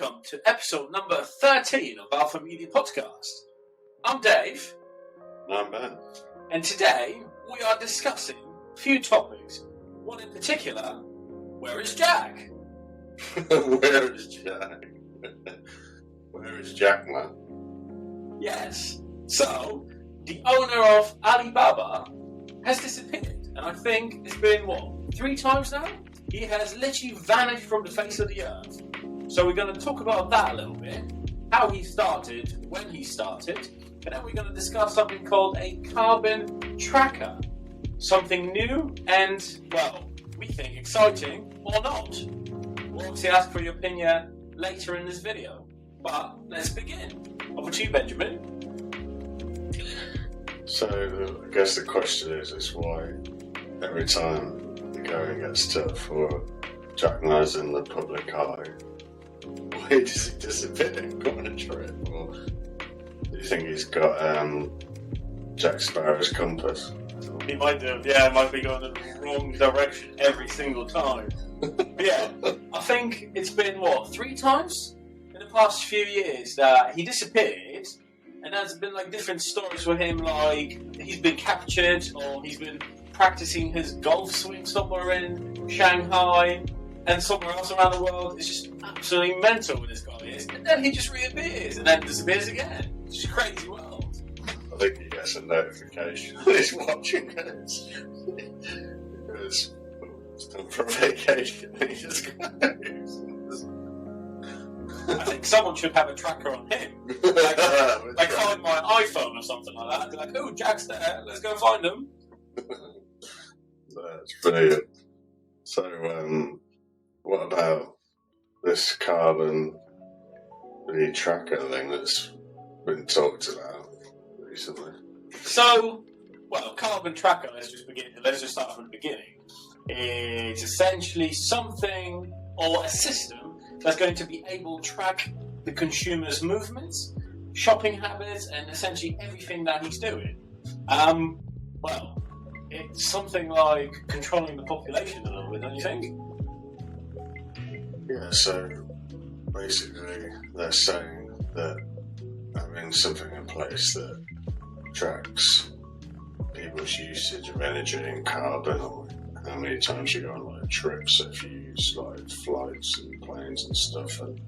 welcome to episode number 13 of Alpha Media Podcast. I'm Dave. And I'm Ben. And today we are discussing a few topics. One in particular, where is Jack? Where is Jack? Where is Jack, man? Yes. So, the owner of Alibaba has disappeared. And I think it's been, 3 times now? He has literally vanished from the face of the earth. So we're going to talk about that a little bit. How he started, when he started. And then we're going to discuss something called a carbon tracker. Something new and, we think exciting or not. We'll obviously ask for your opinion later in this video. But let's begin. Over to you, Benjamin. So I guess the question is why every time the going gets tough or Jack Ma's in the public eye, why does he disappear and go on a trip? Or do you think he's got Jack Sparrow's compass? He might do, yeah, it might be going in the wrong direction every single time. But yeah, I think it's been, 3 times in the past few years that he disappeared, and there's been different stories with him, he's been captured, or he's been practicing his golf swing somewhere in Shanghai, and somewhere else around the world. It's just absolutely mental where this guy is, and then he just reappears, and then disappears again. It's just a crazy world. I think he gets a notification that he's watching it. Because it's time for a vacation and he just goes. I think someone should have a tracker on him. Find my iPhone or something like that. Be like, oh, Jack's there, let's go find him. That's brilliant. So, what about this carbon tracker thing that's been talked about recently? So, carbon tracker, let's just start from the beginning. It's essentially something or a system that's going to be able to track the consumer's movements, shopping habits, and essentially everything that he's doing. It's something like controlling the population a little bit, don't you think? Yeah, so basically they're saying that having something in place that tracks people's usage of energy and carbon, or how many times you go on trips, if you use flights and planes and stuff, and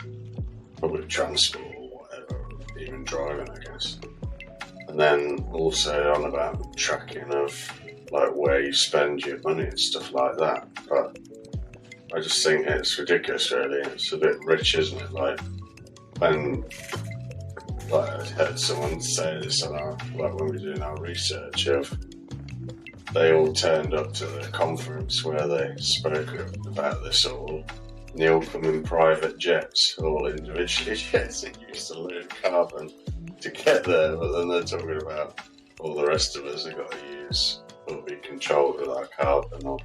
public transport or whatever, even driving, I guess. And then also on about tracking of where you spend your money and stuff like that. But I just think it's ridiculous, really. It's a bit rich, isn't it? When I heard someone say this when we were doing our research they all turned up to the conference where they spoke about this all. And they all come in private jets, all individually jets, and used to load carbon to get there. But then they're talking about all the rest of us have got to use or be controlled with our carbon or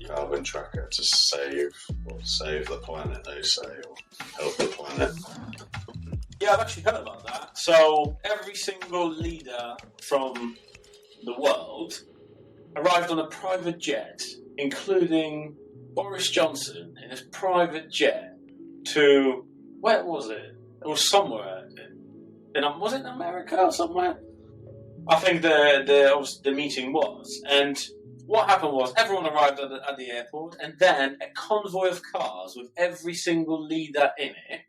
carbon tracker to save the planet, they say, or help the planet. Yeah, I've actually heard about that. So every single leader from the world arrived on a private jet, including Boris Johnson in his private jet to, where was it? It was somewhere. Was it in America or somewhere? I think the meeting was. And what happened was everyone arrived at the airport, and then a convoy of cars with every single leader in it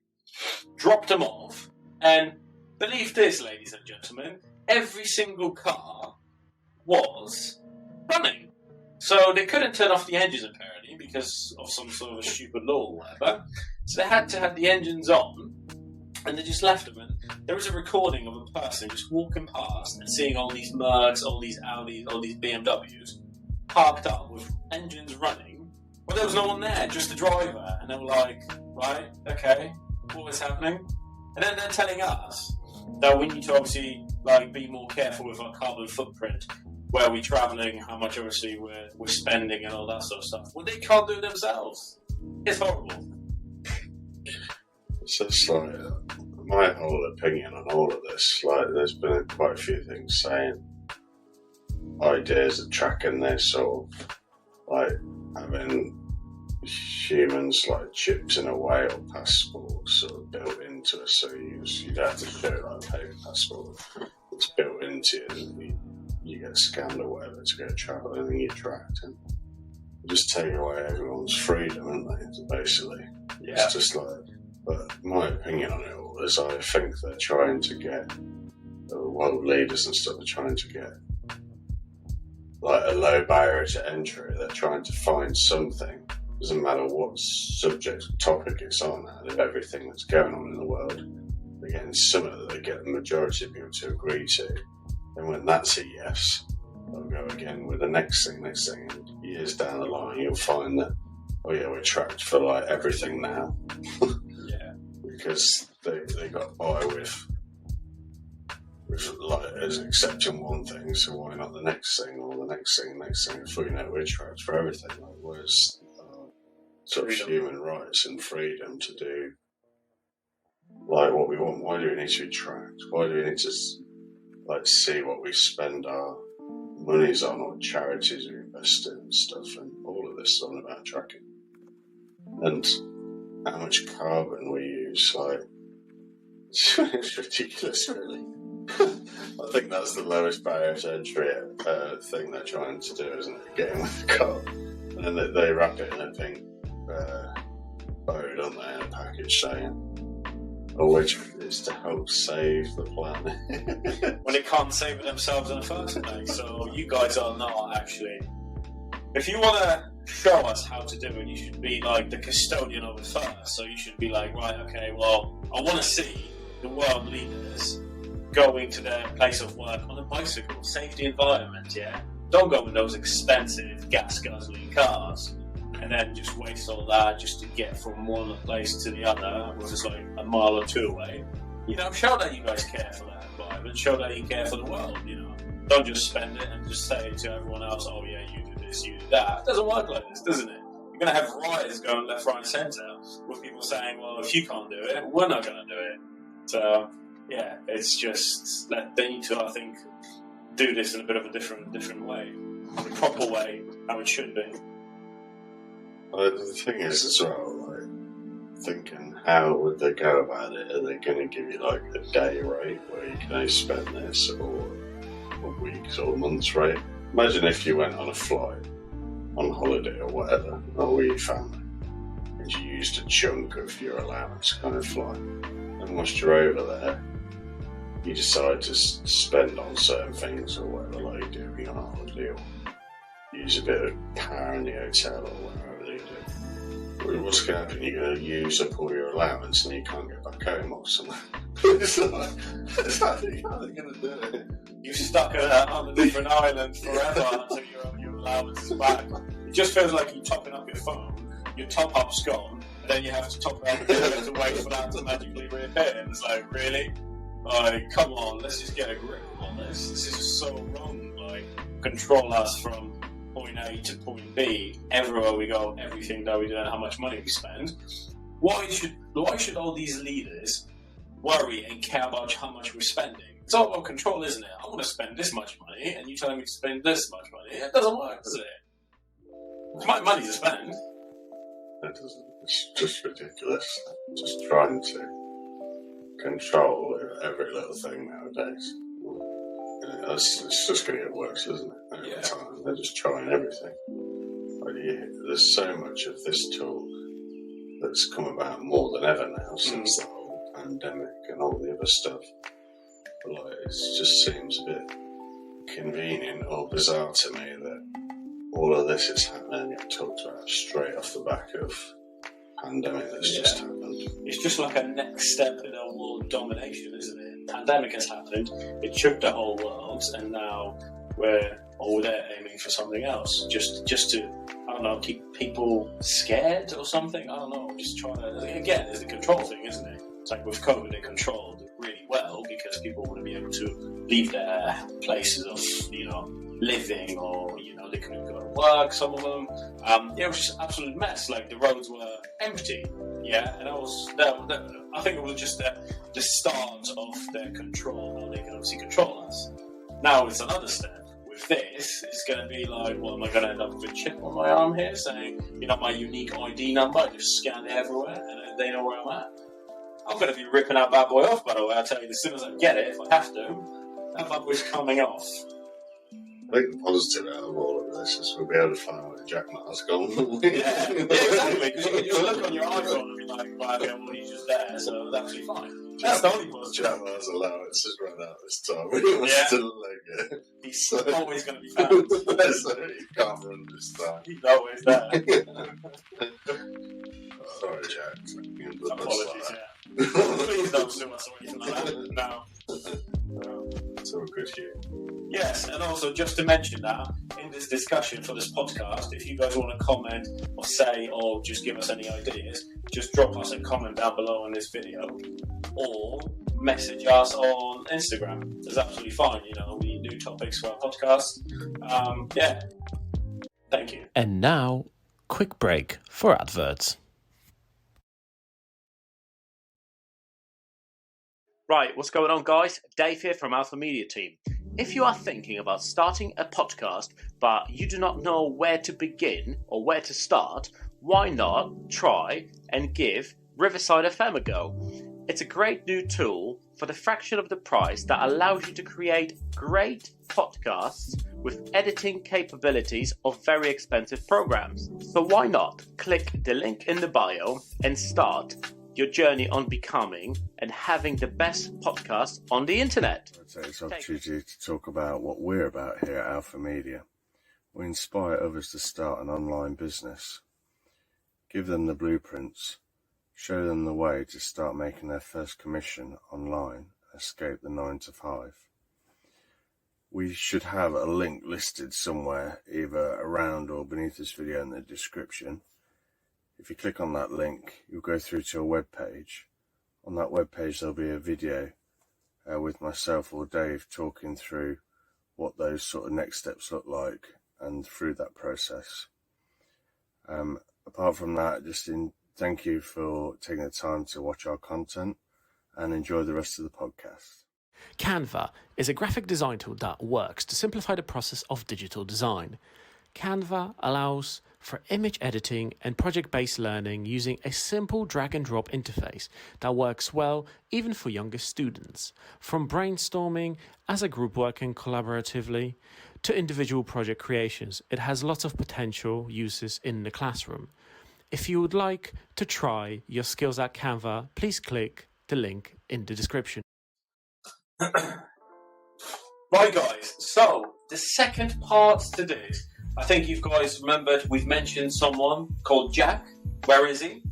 dropped them off. And believe this, ladies and gentlemen, every single car was running. So they couldn't turn off the engines, apparently, because of some sort of a stupid law or whatever. So they had to have the engines on, and they just left them. And there was a recording of a person just walking past and seeing all these Mercs, all these Audis, all these BMWs parked up with engines running. Well, there was no one there, just the driver. And they were like, right, okay, what was happening? And then they're telling us that we need to obviously be more careful with our carbon footprint, where we're travelling, how much obviously we're spending and all that sort of stuff. Well, they can't do it themselves. It's horrible. So it's my whole opinion on all of this, there's been quite a few things saying ideas of tracking this, or having humans like chips in a whale passport sort of built into us, so you'd have to show like a paper passport. It's built into you, and you get scanned or whatever to go travel, and then you're tracked, and just take away everyone's freedom, and basically, it's just like. But my opinion on it all is, I think they're trying to get the world leaders and stuff are trying to get like a low barrier to entry. They're trying to find something. Doesn't matter what subject or topic it's on out of everything that's going on in the world. They're getting something that they get the majority of people to agree to. And when that's a yes, they'll go again with the next thing. And years down the line, you'll find that, oh yeah, we're tracked for like everything now. Yeah. Because they got by with like as accepting one thing, so why not the next thing or the next thing? Before you know, we're tracked for everything. Like, where's sort of human rights and freedom to do like what we want? Why do we need to be tracked? Why do we need to like see what we spend our monies on, or charities we invest in and stuff? And all of this is all about tracking and how much carbon we use. Like, it's ridiculous, really. I think that's the lowest barrier to entry thing they're trying to do, isn't it? Getting with the car, and then they wrap it in a pink bow, don't they, in a package saying, which is to help save the planet. Well, they can't save it themselves in the first place, so you guys are not actually. If you want to show us how to do it, you should be like the custodian of it first. So you should be like, right, okay, well, I want to see the world leaders going to their place of work on a bicycle, save the environment, yeah? Don't go in those expensive gas-guzzling cars and then just waste all that just to get from one place to the other, which is like a mile or two away. You know, show that you guys care for that environment, show that you care for the world, you know? Don't just spend it and just say to everyone else, oh yeah, you do this, you do that. It doesn't work like this, doesn't it? You're going to have riots going left, right and centre with people saying, well, if you can't do it, we're not going to do it. So, yeah, it's just that they need to, I think, do this in a bit of a different way. The proper way, how it should be. The thing is as well, like, thinking how would they go about it? Are they going to give you like a day rate where you can only spend this, or a week's or a month's rate? Imagine if you went on a flight, on holiday or whatever, or with your family, and you used a chunk of your allowance to kind of fly. And once you're over there, you decide to spend on certain things or whatever, like you do on a holiday, or use a bit of power in the hotel or whatever you do. Well, what's going to happen? You're going to use up all your allowance and you can't get back home or something. It's like, how are they going to do it? You're stuck on a different island forever until your allowance is back. It just feels like you're topping up your phone, your top up's gone, and then you have to top it up again, you have to wait for that to magically reappear. And it's like, really? Like, come on, let's just get a grip on this. This is just so wrong. Like, control us from point A to point B, everywhere we go, everything that we do, and how much money we spend. Why should all these leaders worry and care about how much we're spending? It's all about control, isn't it? I want to spend this much money, and you're telling me to spend this much money. It doesn't work, does it? It's my money to spend. It doesn't. It's just ridiculous. Just trying to control every little thing nowadays. It's just going to get worse, isn't it? Over time, they're just trying everything. Like, there's so much of this tool that's come about more than ever now since the whole pandemic and all the other stuff. But like, it just seems a bit convenient or bizarre to me that all of this is happening and talked about straight off the back of pandemic that's just happened. It's just like a next step in our world domination, isn't it? Pandemic has happened, it shook the whole world, and now we're over there aiming for something else. Just to, I don't know, keep people scared or something. I don't know, just trying to, again, it's the control thing, isn't it? It's like with COVID, they controlled it really well because people want to be able to leave their places of, living, or, they couldn't go to work, some of them. It was just an absolute mess. Like, the roads were empty, and I think it was just the start of their control, how they can obviously control us. Now it's another step. with this, it's going to be like, well, am I going to end up with a chip on my arm here saying, my unique ID number? I just scan it everywhere and they know where I'm at. I'm going to be ripping that bad boy off, by the way. I'll tell you, as soon as I get it, if I have to, that bad boy's coming off. I think the positive out of all of this is we'll be able to find where Jack Ma's gone. Yeah, exactly. Because you can just look on your iPhone and be like, right, okay, well, he's just there, so that's actually fine. That's the only positive. Jack Ma's allowance has run out this time. He wants to leg it. He's always going to be found. So he can't run this time. He's always there. Sorry, Jack. Apologies, yeah. Please don't sue us or anything like that. No. It's all good here. Yes, and also just to mention that in this discussion for this podcast, if you guys want to comment or say or just give us any ideas, just drop us a comment down below on this video or message us on Instagram. It's absolutely fine. We do topics for our podcast. Yeah. Thank you. And now, quick break for adverts. Right, what's going on, guys? Dave here from Alpha Media Team. If you are thinking about starting a podcast, but you do not know where to begin or where to start, why not try and give Riverside FM a go? It's a great new tool for the fraction of the price that allows you to create great podcasts with editing capabilities of very expensive programs. So why not click the link in the bio and start your journey on becoming and having the best podcast on the internet. I'd say it's an opportunity to talk about what we're about here at Alpha Media. We inspire others to start an online business, give them the blueprints, show them the way to start making their first commission online, escape the 9 to 5. We should have a link listed somewhere, either around or beneath this video in the description. If you click on that link, you'll go through to a web page. On that web page, there'll be a video with myself or Dave talking through what those sort of next steps look like and through that process. Apart from that, thank you for taking the time to watch our content and enjoy the rest of the podcast. Canva is a graphic design tool that works to simplify the process of digital design. Canva allows for image editing and project-based learning using a simple drag-and-drop interface that works well even for younger students. From brainstorming as a group working collaboratively to individual project creations, it has lots of potential uses in the classroom. If you would like to try your skills at Canva, please click the link in the description. Right, guys, so the second part to this, I think you guys remembered we've mentioned someone called Jack. Where is he?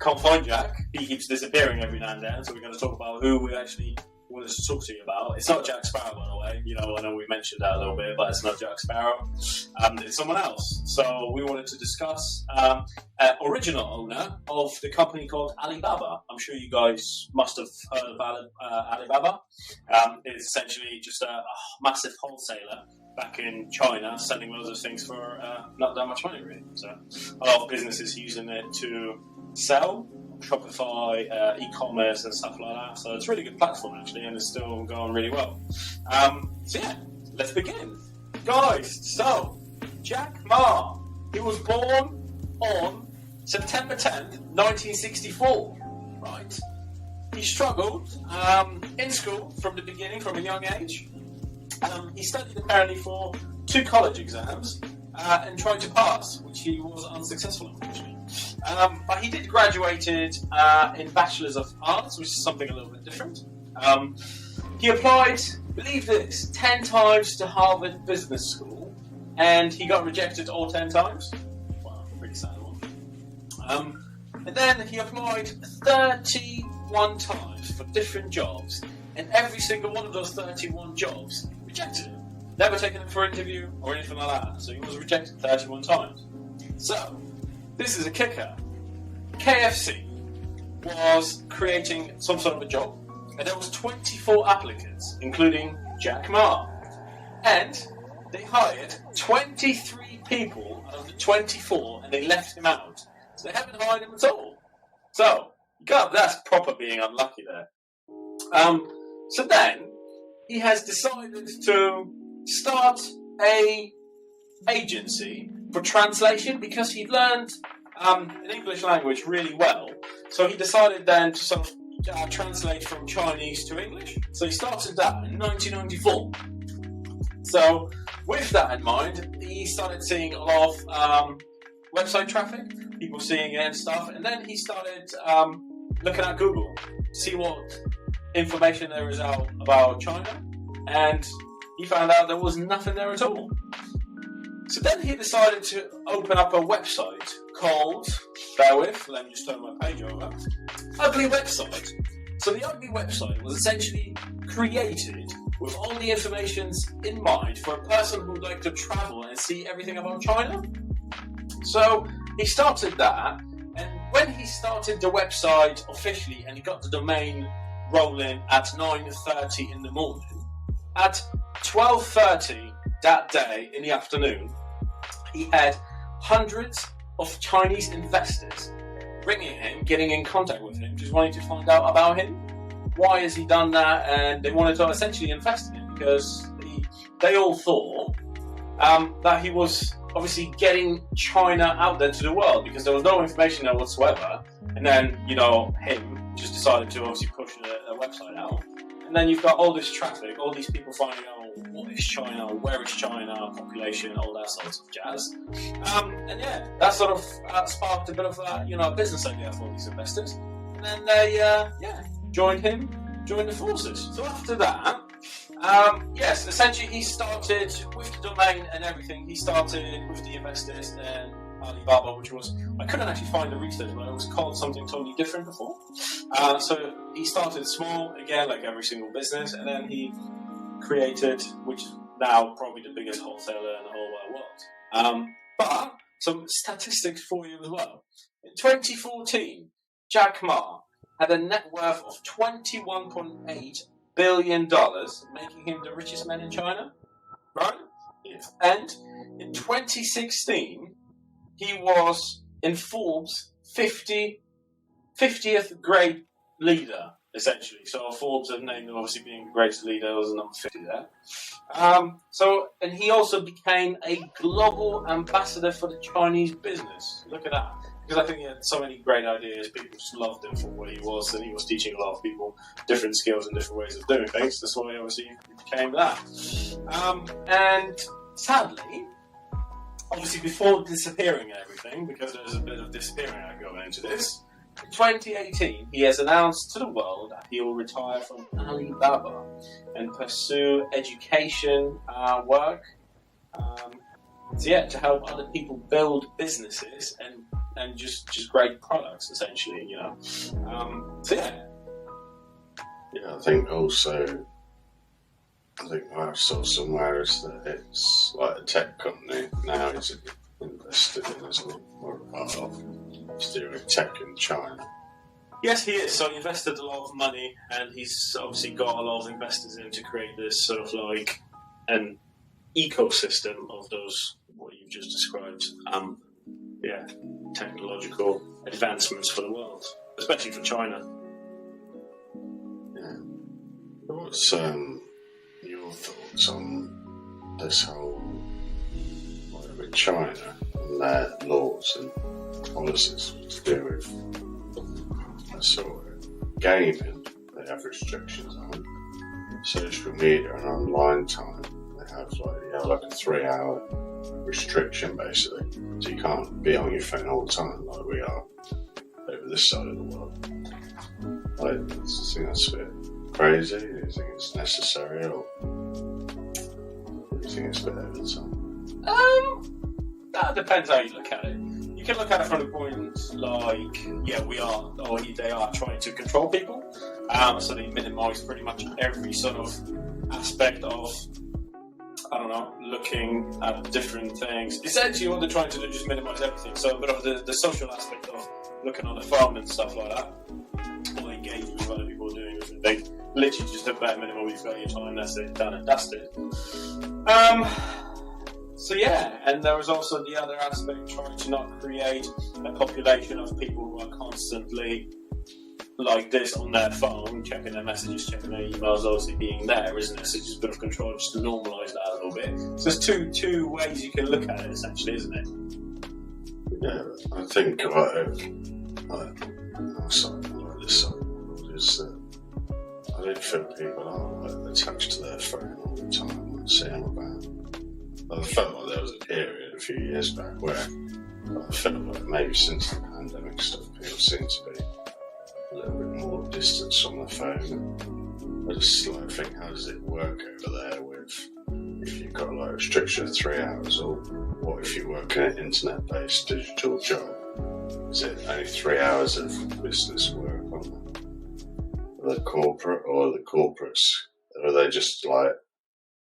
Can't find Jack. He keeps disappearing every now and then, so we're going to talk about who we actually wanted to talk to you about. It's not Jack Sparrow, by the way. I know we mentioned that a little bit, but it's not Jack Sparrow. It's someone else. So we wanted to discuss original owner of the company called Alibaba. I'm sure you guys must have heard about Alibaba. It's essentially just a massive wholesaler back in China, selling loads of things for not that much money, really. So a lot of businesses using it to sell, Shopify, e-commerce and stuff like that. So it's a really good platform, actually, and it's still going really well. So yeah, let's begin. Guys, so Jack Ma, he was born on September 10th, 1964, right? He struggled in school from the beginning, from a young age. He studied apparently for 2 college exams and tried to pass, which he was unsuccessful, unfortunately. But he did graduated in Bachelor's of Arts, which is something a little bit different. He applied, believe this, 10 times to Harvard Business School, and he got rejected all 10 times. Wow, pretty sad one. And then he applied 31 times for different jobs, and every single one of those 31 jobs rejected him. Never taken him for an interview or anything like that. So he was rejected 31 times. So, this is a kicker. KFC was creating some sort of a job, and there was 24 applicants, including Jack Ma. And they hired 23 people out of the 24, and they left him out. So they haven't hired him at all. So, God, that's proper being unlucky there. So then, he has decided to start a agency for translation because he'd learned an English language really well. So he decided then to sort of translate from Chinese to English. So he started that in 1994. So with that in mind, he started seeing a lot of website traffic, people seeing it and stuff, and then he started looking at Google to see what information there is out about China, and he found out there was nothing there at all. So then he decided to open up a website called, bear with, let me just turn my page over, Ugly Website. So the Ugly Website was essentially created with all the information in mind for a person who would like to travel and see everything about China. So he started that, and when he started the website officially and he got the domain rolling at 9:30 in the morning, at 12:30 that day in the afternoon, he had hundreds of Chinese investors ringing him, getting in contact with him, just wanting to find out about him. Why has he done that? And they wanted to essentially invest in him because they all thought that he was obviously getting China out there to the world because there was no information there whatsoever. And then, him just decided to obviously push a website out. And then you've got all this traffic, all these people finding out what is China, where is China, population, all that sorts of jazz. And yeah, that sort of sparked a bit of a business idea for these investors. And then they joined the forces. So after that, yes, essentially he started with the domain and everything. He started with the investors and Alibaba, which was, I couldn't actually find the research, but it was called something totally different before. So he started small, again, like every single business, and then he created, which is now probably the biggest wholesaler in the whole wide world. But some statistics for you as well. In 2014, Jack Ma had a net worth of $21.8 billion, making him the richest man in China, right? Yes. And in 2016, he was in Forbes' 50th grade leader, essentially. So Forbes have named him obviously being the greatest leader. There was a number 50 there. And he also became a global ambassador for the Chinese business. Look at that. Because I think he had so many great ideas. People just loved him for what he was, and he was teaching a lot of people different skills and different ways of doing things. That's why obviously he became that. And sadly, obviously before disappearing and everything, because there's a bit of disappearing going into this, in 2018 he has announced to the world that he will retire from Alibaba and pursue education work. To help other people build businesses and just great products, essentially, Yeah, I think I saw somewhere is that it's like a tech company now he's invested in, isn't he? Or part of. He's doing tech in China. Yes, he is. So he invested a lot of money, and he's obviously got a lot of investors in to create this sort of like an ecosystem of those, what you've just described, technological advancements for the world, especially for China. Yeah. What's your thoughts on this whole, with China and their laws and policies to do with sort of gaming? They have restrictions on social media and online time. They have like a 3-hour restriction basically, so you can't be on your phone all the time like we are over this side of the world. I think that's a bit crazy. Do you think it's necessary, or do you think it's a bit over the top? That depends how you look at it. You can look at it from the point they are trying to control people, so they minimise pretty much every sort of aspect of, looking at different things. Essentially, what they're trying to do is just minimise everything. So a bit of the social aspect of looking on the phone and stuff like that, or engaging with other people doing different things. Literally just a bare minimum. You've got your time. That's it. Done and dusted. And there was also the other aspect, trying to not create a population of people who are constantly like this on their phone, checking their messages, checking their emails, obviously being there, isn't it? So just a bit of control just to normalise that a little bit. So there's two ways you can look at it, essentially, isn't it? Yeah, I think this is that I don't feel people are attached to their phone all the time and see them about. I felt like there was a period a few years back where I felt like maybe since the pandemic stuff, people seem to be a little bit more distance from the phone. I just think, how does it work over there with if you've got like a restriction of 3 hours, or what if you work in an internet-based digital job? Is it only 3 hours of business work on the corporate, or the corporates? Are they just like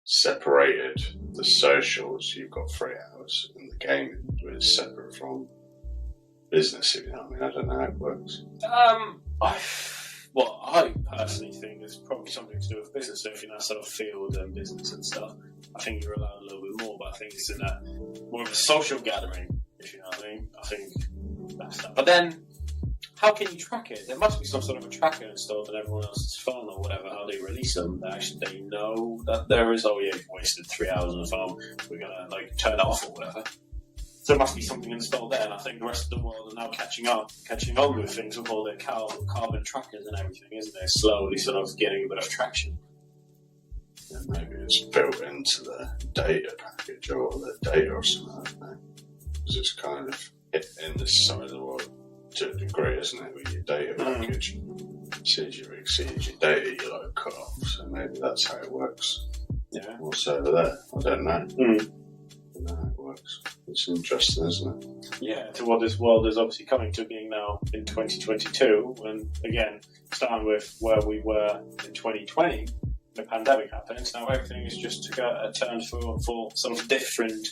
separated the socials? You've got 3 hours, and the gaming is separate from business. If you know what I mean, I don't know how it works. I personally think it's probably something to do with business. So if you're in that sort of field and business and stuff, I think you're allowed a little bit more. But I think it's in that more of a social gathering, if you know what I mean. I think that's that. But then, how can you track it? There must be some sort of a tracker installed on everyone else's phone or whatever. How they release them? Actually, they know that there is. Oh yeah, you've wasted 3 hours on the phone. We're gonna turn it off or whatever. So there must be something installed there, and I think the rest of the world are now catching on with things with all their carbon trackers and everything, isn't it? Slowly sort of getting a bit of traction. Yeah, maybe it's built into the data package or the data or something, I don't know. Because it's kind of in this side of the world to a degree, isn't it, with your data package. As soon as you exceed your data, you're cut off. So maybe that's how it works. Yeah. What's over there? I don't know. I don't know how it works. It's interesting, isn't it? Yeah, to what this world is obviously coming to being now in 2022, and again, starting with where we were in 2020, the pandemic happens. Now everything is just took a turn for sort of different.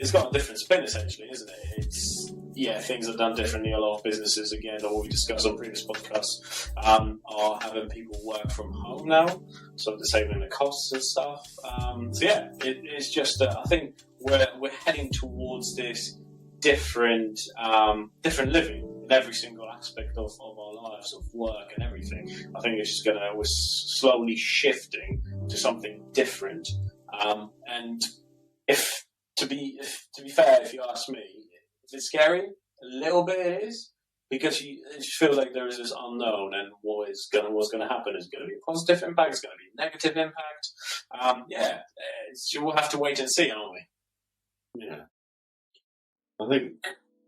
It's got a different spin, essentially, isn't it? Things are done differently. A lot of businesses, again, or we discussed on previous podcasts, are having people work from home now, so they're saving the costs and stuff. It's just I think we're heading towards this different living in every single aspect of our lives, of work and everything. I think it's just we're slowly shifting to something different. And if to be fair, if you ask me, is it scary? A little bit it is, because it just feels like there is this unknown, and what's going to happen. Is it going to be a positive impact? Is it going to be a negative impact? We'll have to wait and see, aren't we? Yeah. I think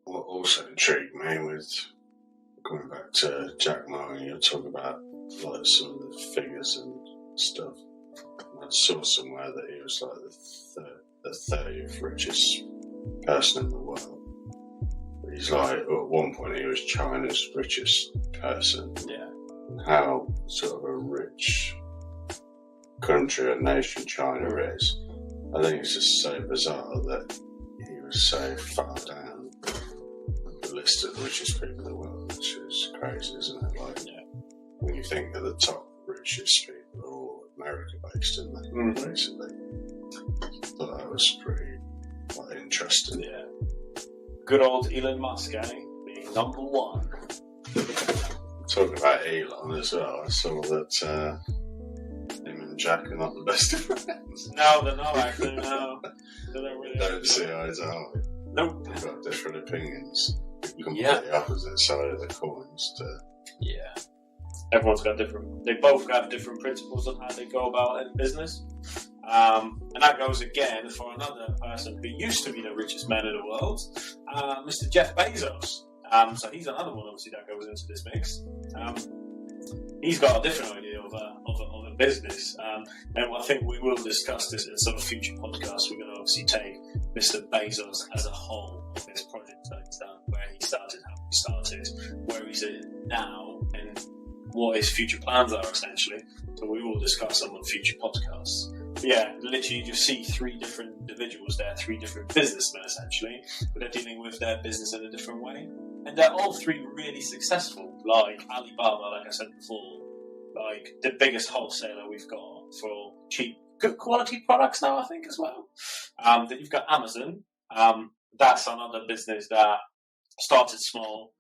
what also intrigued me with going back to Jack Ma, and you're talking about like some of the figures and stuff. I saw somewhere that he was like the 30th richest person in the world. He's like, at one point he was China's richest person. Yeah. And how sort of a rich country or nation China is. I think it's just so bizarre that he was so far down the list of the richest people in the world, which is crazy, isn't it? When you think that the top richest people are all America based, isn't they? Basically. I thought that was pretty interesting. Yeah. Good old Elon Musk, being number one. Talking about Elon as well, I saw that him and Jack are not the best of friends. No, they're not actually, no. They don't see eye to eye. Nope. They've got different opinions. Completely opposite side of the coins. Yeah. Everyone's got they both have different principles on how they go about it in business. And that goes again for another person who used to be the richest man in the world, Mr. Jeff Bezos. So he's another one, obviously, that goes into this mix. He's got a different idea of a business, and I think we will discuss this in some future podcasts. We're going to obviously take Mr. Bezos as a whole of this project that he's done, where he started, how he started, where he's at now, and what his future plans are, essentially. So we will discuss them on future podcasts. But yeah, literally you just see three different individuals there, three different businessmen, essentially, but they're dealing with their business in a different way. And they're all three really successful, like Alibaba, like I said before, like the biggest wholesaler we've got for cheap, good quality products now, I think, as well. Then you've got Amazon. That's another business that started small,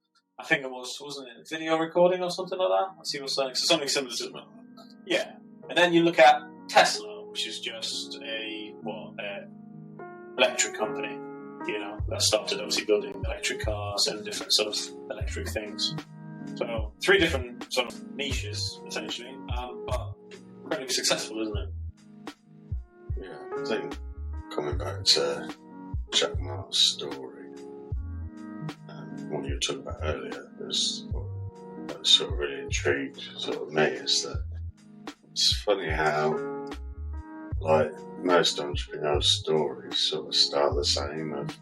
I think it wasn't it video recording or something like that? I see what you're saying. So something similar to that. Yeah. And then you look at Tesla, which is just a electric company, that started obviously building electric cars and different sort of electric things. So 3 different sort of niches, essentially, but incredibly successful, isn't it? Yeah, I think coming back to Jack Ma's story, what you were talking about earlier, is what sort of really intrigued sort of me is that it's funny how, like, most entrepreneurial stories sort of start the same, of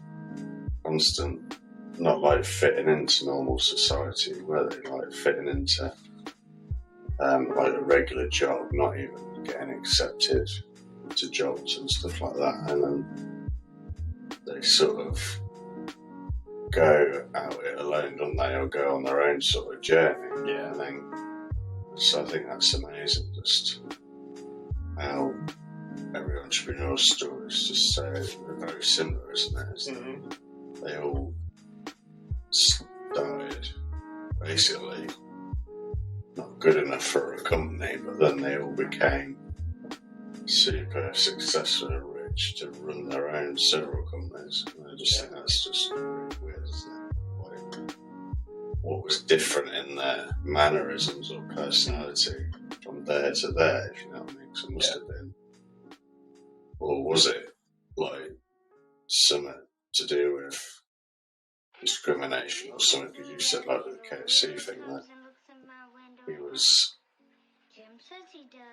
constant, not like fitting into normal society, where they like fitting into like a regular job, not even getting accepted to jobs and stuff like that, and then they sort of go out it alone, don't they, or go on their own sort of journey. Yeah. So I think that's amazing, just how every entrepreneurial story is just so very similar, isn't it? Mm-hmm. They all started basically not good enough for a company, but then they all became super successful and rich to run their own several companies. And I just think that's just really weird, isn't it? Like, what was different in their mannerisms or personality from there to there, if you know what I mean? So it must have been, or was it like something to do with discrimination or something? Because you said like the KFC thing, that he was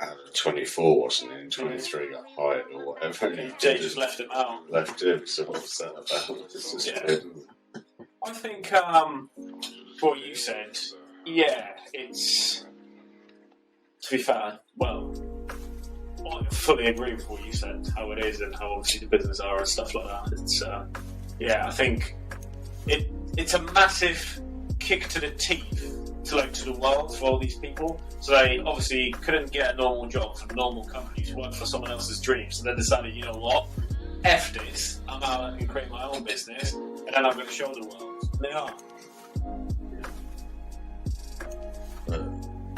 out of 24, wasn't he? And 23 got hired or whatever. And he just left him out. Left him, so what's that about? It's just weird. I think what you said, it's, to be fair, well, I fully agree with what you said, how it is and how obviously the business are and stuff like that. It's, I think it's a massive kick to the teeth to the world for all these people. So they obviously couldn't get a normal job from normal companies, work for someone else's dreams. So they decided, you know what, F this, I'm out and create my own business, and then I'm going to show the world. And they are.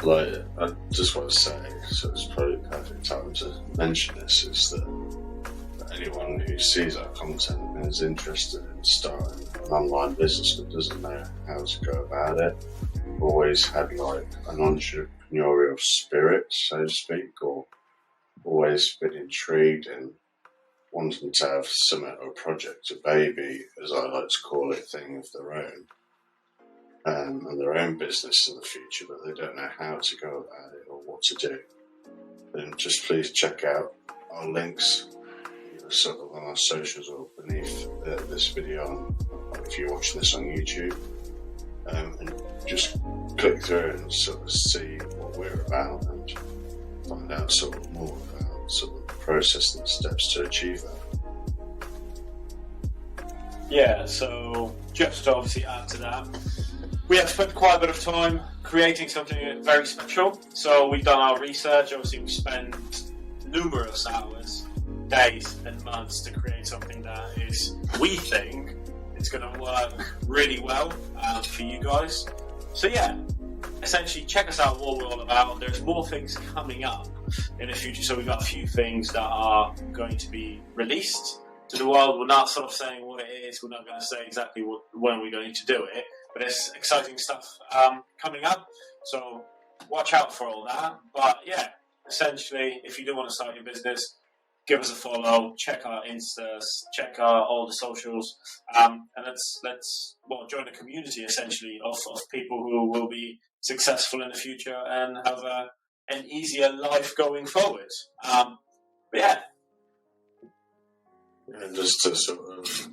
Like, I just want to say, so it's probably the perfect time to mention this, is that for anyone who sees our content and is interested in starting an online business but doesn't know how to go about it, always had like an entrepreneurial spirit, so to speak, or always been intrigued and wanting to have something or a project, a baby, as I like to call it, thing of their own, and their own business in the future, but they don't know how to go about it or what to do, then just please check out our links, sort of on our socials or beneath this video, if you're watching this on YouTube, and just click through and sort of see what we're about and find out sort of more about sort of the process and steps to achieve that. Yeah, so just to obviously add to that, we have spent quite a bit of time creating something very special. So we've done our research. Obviously, we spent numerous hours, days and months to create something that is, we think, it's going to work really well for you guys. So yeah, essentially check us out, what we're all about. There's more things coming up in the future. So we've got a few things that are going to be released to the world. We're not sort of saying what it is. We're not going to say exactly when we're going to do it. But there's exciting stuff coming up. So watch out for all that. But yeah, essentially, if you do want to start your business, give us a follow, check our Instas, check all the socials, and let's join a community essentially of people who will be successful in the future and have an easier life going forward. But yeah. And just to sort of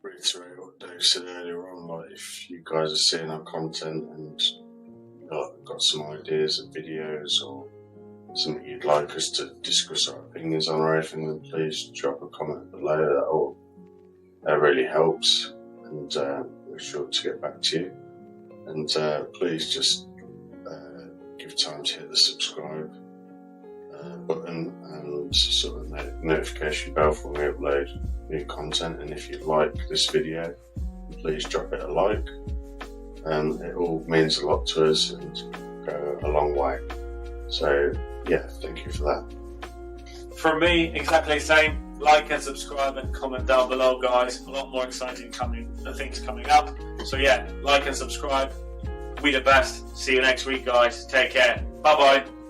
reiterate what Dave said earlier on, like if you guys are seeing our content and got some ideas of videos or something you'd like us to discuss our opinions on or anything, then please drop a comment below. That really helps, and we're sure to get back to you. And please just give time to hit the subscribe button and sort of notification bell for when we upload new content. And if you like this video, please drop it a like. It all means a lot to us and go a long way. So, yeah, thank you for that. From me, exactly the same. Like and subscribe and comment down below, guys. A lot more exciting things coming up. So yeah, like and subscribe. We the best. See you next week, guys. Take care. Bye bye.